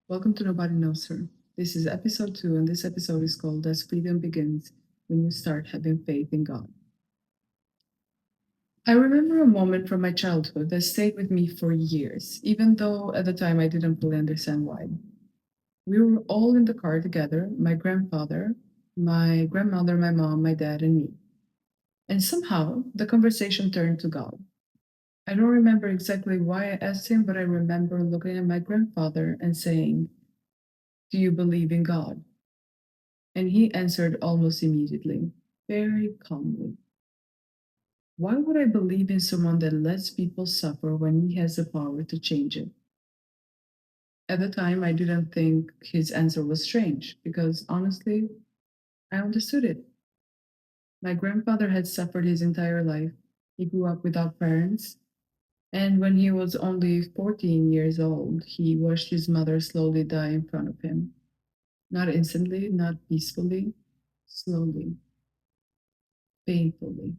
Welcome to Nobody Knows Her. This is episode 2, and this episode is called As Freedom Begins When You Start Having Faith in God. I remember a moment from my childhood that stayed with me for years, even though at the time I didn't fully understand why. We were all in the car together, my grandfather, my grandmother, my mom, my dad, and me. And somehow the conversation turned to God. I don't remember exactly why I asked him, but I remember looking at my grandfather and saying, "Do you believe in God?" And he answered almost immediately, very calmly, "Why would I believe in someone that lets people suffer when he has the power to change it?" At the time, I didn't think his answer was strange because honestly, I understood it. My grandfather had suffered his entire life. He grew up without parents, and when he was only 14 years old, he watched his mother slowly die in front of him. Not instantly, not peacefully, slowly, painfully.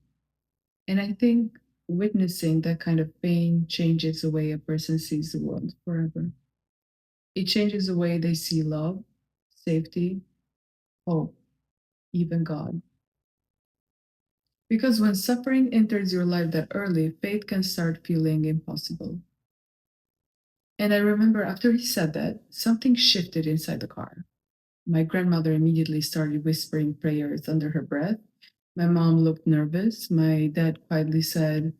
And I think witnessing that kind of pain changes the way a person sees the world forever. It changes the way they see love, safety, hope, even God. Because when suffering enters your life that early, faith can start feeling impossible. And I remember after he said that, something shifted inside the car. My grandmother immediately started whispering prayers under her breath. My mom looked nervous. My dad quietly said,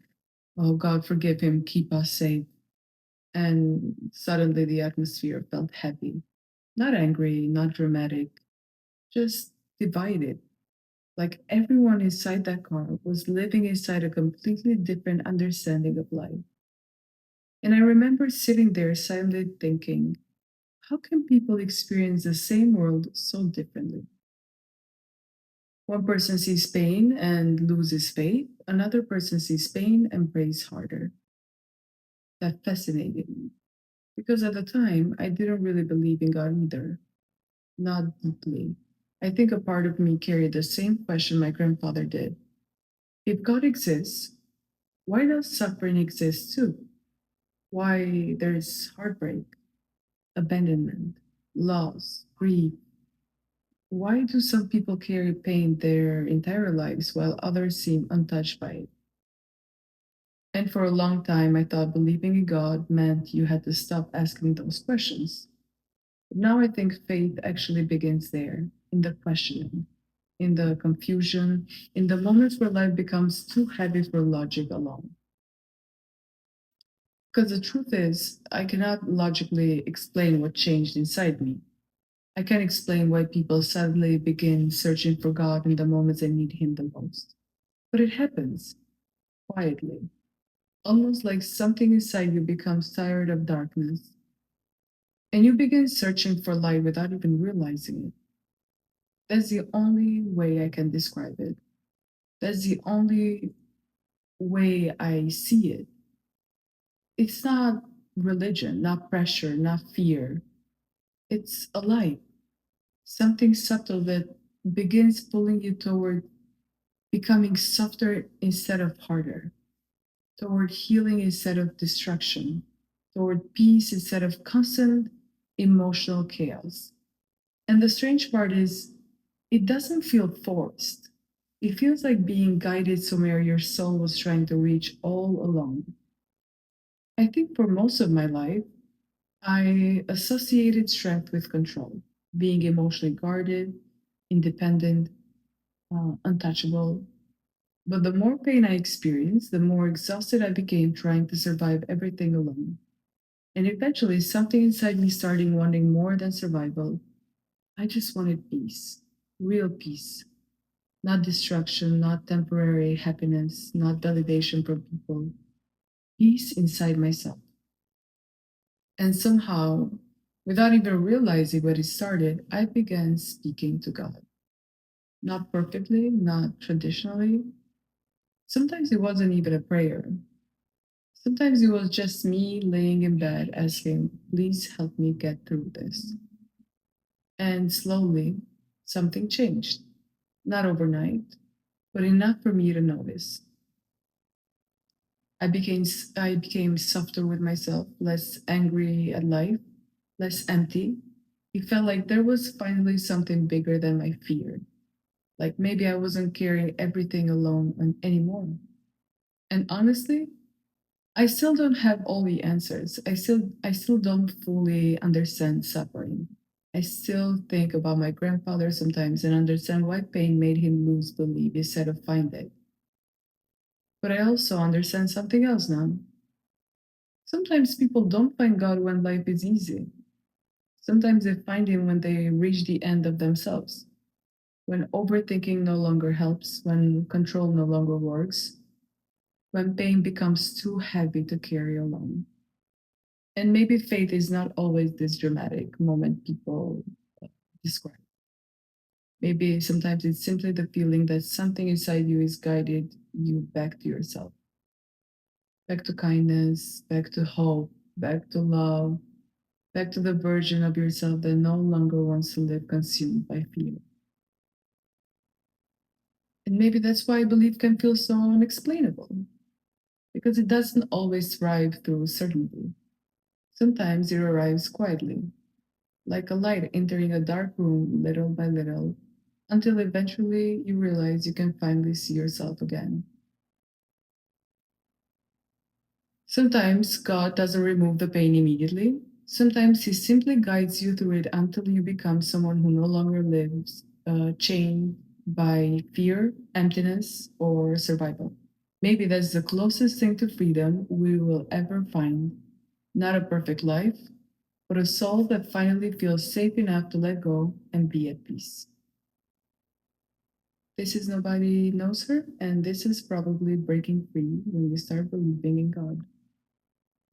"Oh, God, forgive him, keep us safe." And suddenly the atmosphere felt heavy. Not angry, not dramatic, just divided. Like everyone inside that car was living inside a completely different understanding of life. And I remember sitting there silently thinking, how can people experience the same world so differently? One person sees pain and loses faith, another person sees pain and prays harder. That fascinated me. Because at the time, I didn't really believe in God either. Not deeply. I think a part of me carried the same question my grandfather did. If God exists, why does suffering exist too? Why there's heartbreak, abandonment, loss, grief? Why do some people carry pain their entire lives while others seem untouched by it? And for a long time, I thought believing in God meant you had to stop asking those questions. But now I think faith actually begins there, in the questioning, in the confusion, in the moments where life becomes too heavy for logic alone. Because the truth is, I cannot logically explain what changed inside me. I can't explain why people suddenly begin searching for God in the moments they need Him the most. But it happens, quietly, almost like something inside you becomes tired of darkness, and you begin searching for light without even realizing it. That's the only way I can describe it. That's the only way I see it. It's not religion, not pressure, not fear. It's a light, something subtle that begins pulling you toward becoming softer instead of harder, toward healing instead of destruction, toward peace instead of constant emotional chaos. And the strange part is, it doesn't feel forced. It feels like being guided somewhere your soul was trying to reach all along. I think for most of my life, I associated strength with control, being emotionally guarded, independent, untouchable. But the more pain I experienced, the more exhausted I became trying to survive everything alone. And eventually, something inside me started wanting more than survival. I just wanted peace, real peace, not destruction, not temporary happiness, not validation from people, peace inside myself. And somehow, without even realizing what it started, I began speaking to God. Not perfectly, not traditionally. Sometimes it wasn't even a prayer. Sometimes it was just me laying in bed asking, "Please help me get through this." And slowly, something changed. Not overnight, but enough for me to notice. I became softer with myself, less angry at life, less empty. It felt like there was finally something bigger than my fear. Like maybe I wasn't carrying everything alone anymore. And honestly, I still don't have all the answers. I still don't fully understand suffering. I still think about my grandfather sometimes and understand why pain made him lose belief instead of find it. But I also understand something else now. Sometimes people don't find God when life is easy. Sometimes they find him when they reach the end of themselves. When overthinking no longer helps, when control no longer works, when pain becomes too heavy to carry alone. And maybe faith is not always this dramatic moment people describe. Maybe sometimes it's simply the feeling that something inside you is guided you back to yourself, back to kindness, back to hope, back to love, back to the version of yourself that no longer wants to live consumed by fear. And maybe that's why belief can feel so unexplainable, because it doesn't always thrive through certainty. Sometimes it arrives quietly, like a light entering a dark room little by little, until eventually you realize you can finally see yourself again. Sometimes God doesn't remove the pain immediately. Sometimes He simply guides you through it until you become someone who no longer lives chained by fear, emptiness, or survival. Maybe that's the closest thing to freedom we will ever find. Not a perfect life, but a soul that finally feels safe enough to let go and be at peace. This is Nobody Knows Her, and this is probably breaking free when you start believing in God.